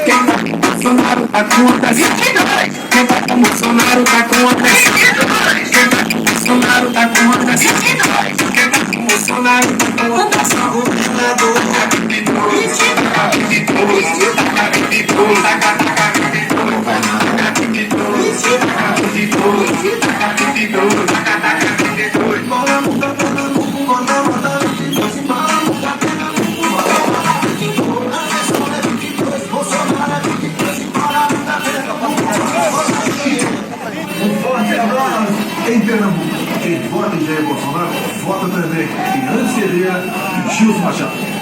Quem tá com Bolsonaro tá com outras 22. Quem tá com Bolsonaro tá com outras 22. Quem tá com Bolsonaro tá com outras 22. Quem tá com Bolsonaro tá com outras Um forte abraço em Pernambuco. Quem vota em Jair Bolsonaro, vota também em Antes Ferreira e Gilson Machado.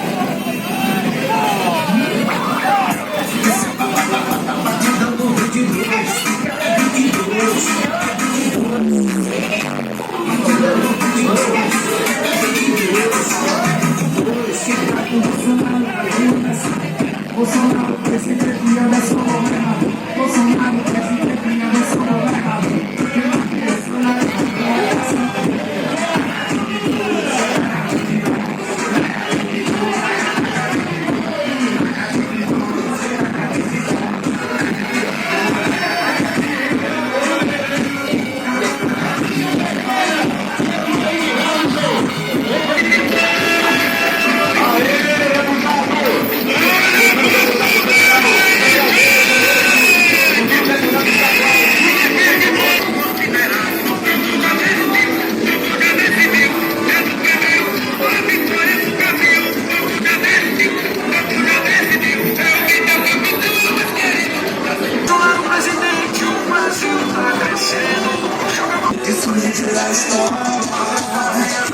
Bolsonaro, presidente, minha nação governada. Bolsonaro, presidente, minha nação governada. Isso me tira a história.